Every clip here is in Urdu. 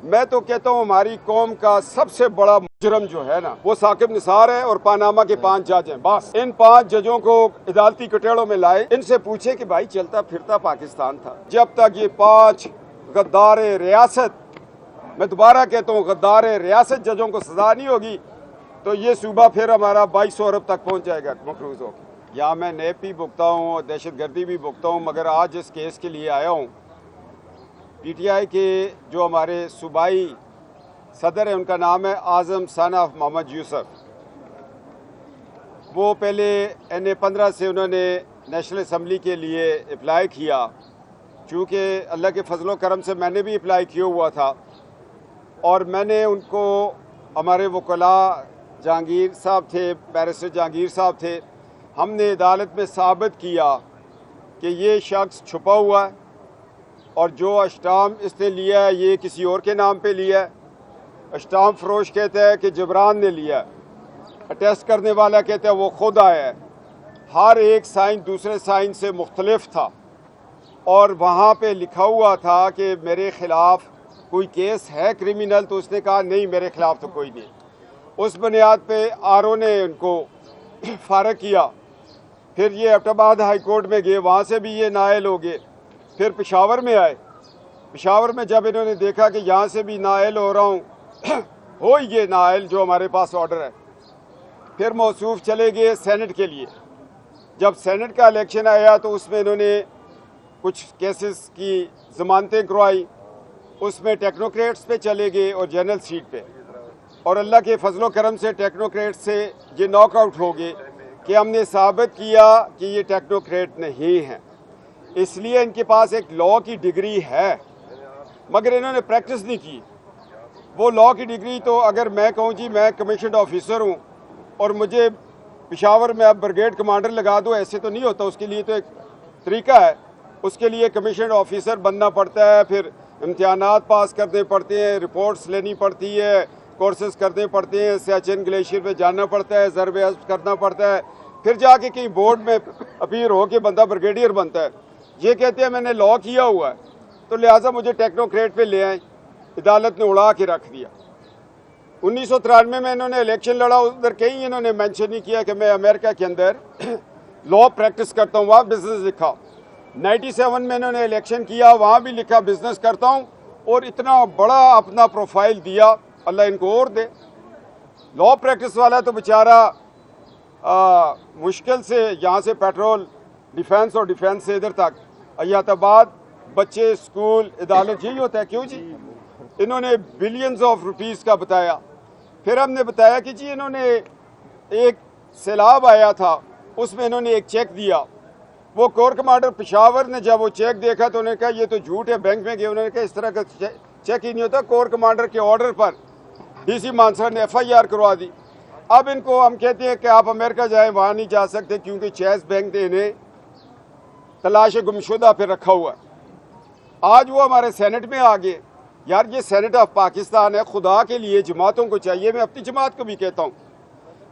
میں تو کہتا ہوں ہماری قوم کا سب سے بڑا مجرم جو ہے نا وہ ثاقب نثار ہے اور پاناما کے 5 جج ہیں. بس ان 5 ججوں کو عدالتی کٹڑوں میں لائے, ان سے پوچھے کہ بھائی چلتا پھرتا پاکستان تھا. جب تک یہ 5 غدار ریاست, میں دوبارہ کہتا ہوں غدار ریاست ججوں کو سزا نہیں ہوگی تو یہ صوبہ پھر ہمارا 2200 ارب تک پہنچ جائے گا مقروض ہو کے. یا میں نیب بھی بھگتا ہوں اور دہشت گردی بھی بھگتا ہوں, مگر آج اس کیس کے لیے آیا ہوں. پی ٹی آئی کے جو ہمارے صوبائی صدر ہیں ان کا نام ہے اعظم ثنا آف محمد یوسف. وہ پہلے NA-15 سے انہوں نے نیشنل اسمبلی کے لیے اپلائی کیا. چونکہ اللہ کے فضل و کرم سے میں نے بھی اپلائی کیا ہوا تھا اور میں نے ان کو, ہمارے وکلاء جہانگیر صاحب تھے, بیرسٹر جہانگیر صاحب تھے, ہم نے عدالت میں ثابت کیا کہ یہ شخص چھپا ہوا ہے اور جو اسٹامپ اس نے لیا ہے یہ کسی اور کے نام پہ لیا ہے. اسٹامپ فروش کہتا ہے کہ جبران نے لیا ہے, اٹیسٹ کرنے والا کہتا ہے وہ خود آیا ہے. ہر ایک سائن دوسرے سائن سے مختلف تھا اور وہاں پہ لکھا ہوا تھا کہ میرے خلاف کوئی کیس ہے کرمنل, تو اس نے کہا نہیں میرے خلاف تو کوئی نہیں. اس بنیاد پہ RO نے ان کو فارغ کیا. پھر یہ ایبٹ آباد ہائی کورٹ میں گئے, وہاں سے بھی یہ نااہل ہو گئے. پھر پشاور میں آئے. پشاور میں جب انہوں نے دیکھا کہ یہاں سے بھی نااہل ہو رہا ہوں, ہو ہی گئے نااہل جو ہمارے پاس آرڈر ہے, پھر موصوف چلے گئے سینٹ کے لیے. جب سینٹ کا الیکشن آیا تو اس میں انہوں نے کچھ کیسز کی ضمانتیں کروائی, اس میں ٹیکنوکریٹس پہ چلے گئے اور جنرل سیٹ پہ. اور اللہ کے فضل و کرم سے ٹیکنوکریٹ سے یہ ناک آؤٹ ہو گئے کہ ہم نے ثابت کیا کہ یہ ٹیکنوکریٹ نہیں ہیں. اس لیے ان کے پاس ایک لاء کی ڈگری ہے مگر انہوں نے پریکٹس نہیں کی. وہ لاء کی ڈگری تو اگر میں کہوں جی میں کمیشنڈ آفیسر ہوں اور مجھے پشاور میں اب بریگیڈ کمانڈر لگا دو, ایسے تو نہیں ہوتا. اس کے لیے تو ایک طریقہ ہے, اس کے لیے کمیشنڈ آفیسر بننا پڑتا ہے, پھر امتحانات پاس کرنے پڑتے ہیں, رپورٹس لینی پڑتی ہے, کورسز کرنے پڑتے ہیں, سیاچن گلیشیئر پہ جانا پڑتا ہے, ضرب حسب کرنا پڑتا ہے, پھر جا کے کہیں بورڈ میں اپیئر ہو کے بندہ بریگیڈیئر بنتا ہے. یہ کہتے ہیں میں نے لاء کیا ہوا ہے تو لہٰذا مجھے ٹیکنوکریٹ پہ لے آئیں. عدالت نے اڑا کے رکھ دیا. 1993 میں انہوں نے الیکشن لڑا, ادھر کہیں انہوں نے مینشن نہیں کیا کہ میں امریکہ کے اندر لاء پریکٹس کرتا ہوں, وہاں بزنس لکھا. 97 میں انہوں نے الیکشن کیا, وہاں بھی لکھا بزنس کرتا ہوں, اور اتنا بڑا اپنا پروفائل دیا, اللہ ان کو اور دے. لاء پریکٹس والا تو بیچارہ مشکل سے یہاں سے پیٹرول ڈیفینس اور ڈیفینس سے ادھر تک ایات آباد بچے اسکول عدالت یہی ہوتا ہے. کیوں جی؟ انہوں نے بلینز آف روپیز کا بتایا. پھر ہم نے بتایا کہ جی انہوں نے ایک سیلاب آیا تھا, اس میں انہوں نے ایک چیک دیا. وہ کور کمانڈر پشاور نے جب وہ چیک دیکھا تو انہوں نے کہا یہ تو جھوٹ ہے. بینک میں گئے, انہوں نے کہا اس طرح کا چیک ہی نہیں ہوتا. کور کمانڈر کے آرڈر پر DC مانسرا نے FIR کروا دی. اب ان کو ہم کہتے ہیں کہ آپ امریکہ جائیں, وہاں نہیں جا سکتے کیونکہ چیز بینک نے انہیں تلاش گمشدہ پہ رکھا ہوا ہے. آج وہ ہمارے سینٹ میں آ گئے. یار یہ سینٹ آف پاکستان ہے, خدا کے لیے جماعتوں کو چاہیے, میں اپنی جماعت کو بھی کہتا ہوں,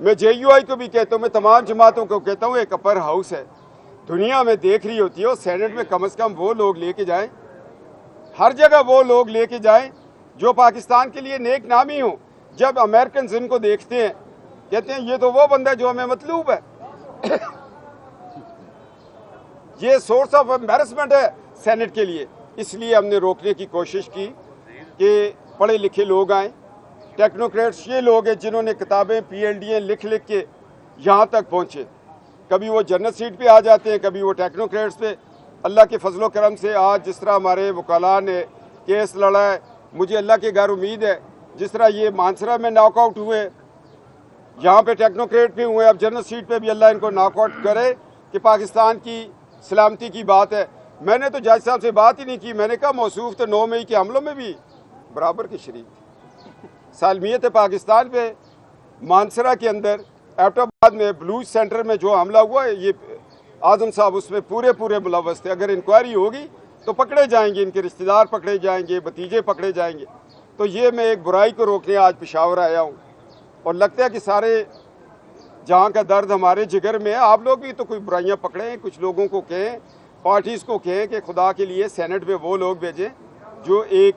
میں JUI کو بھی کہتا ہوں, میں تمام جماعتوں کو کہتا ہوں, ایک اپر ہاؤس ہے دنیا میں دیکھ رہی ہوتی ہے, اور سینٹ میں کم از کم وہ لوگ لے کے جائیں, ہر جگہ وہ لوگ لے کے جائیں جو پاکستان کے لیے نیک نامی ہوں. جب امریکنز ان کو دیکھتے ہیں کہتے ہیں یہ تو وہ بندہ ہے جو ہمیں مطلوب ہے. یہ سورس آف امبیرسمنٹ ہے سینٹ کے لیے. اس لیے ہم نے روکنے کی کوشش کی کہ پڑھے لکھے لوگ آئیں. ٹیکنوکریٹس یہ لوگ ہیں جنہوں نے کتابیں PhD لکھ کے یہاں تک پہنچے. کبھی وہ جنرل سیٹ پہ آ جاتے ہیں, کبھی وہ ٹیکنوکریٹس پہ. اللہ کے فضل و کرم سے آج جس طرح ہمارے وکلاء نے کیس لڑا ہے, مجھے اللہ کے گھر امید ہے جس طرح یہ مانسرا میں ناک آؤٹ ہوئے, یہاں پہ ٹیکنوکریٹ بھی ہوئے, اب جنرل سیٹ پہ بھی اللہ ان کو ناک آؤٹ کرے کہ پاکستان کی سلامتی کی بات ہے. میں نے تو جج صاحب سے بات ہی نہیں کی, میں نے کہا موصوف تو 9 مئی کے حملوں میں بھی برابر کے شریک. سالمیت پاکستان پہ مانسرا کے اندر ایبٹ آباد میں بلوچ سینٹر میں جو حملہ ہوا ہے, یہ اعظم صاحب اس میں پورے ملوث تھے. اگر انکوائری ہوگی تو پکڑے جائیں گے, ان کے رشتہ دار پکڑے جائیں گے, بھتیجے پکڑے جائیں گے. تو یہ میں ایک برائی کو روکنے آج پشاور آیا ہوں, اور لگتا ہے کہ سارے جہاں کا درد ہمارے جگر میں ہے. آپ لوگ بھی تو کوئی برائیاں پکڑیں, کچھ لوگوں کو کہیں, پارٹیز کو کہیں کہ خدا کے لیے سینٹ میں وہ لوگ بھیجیں جو ایک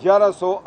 1100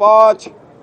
5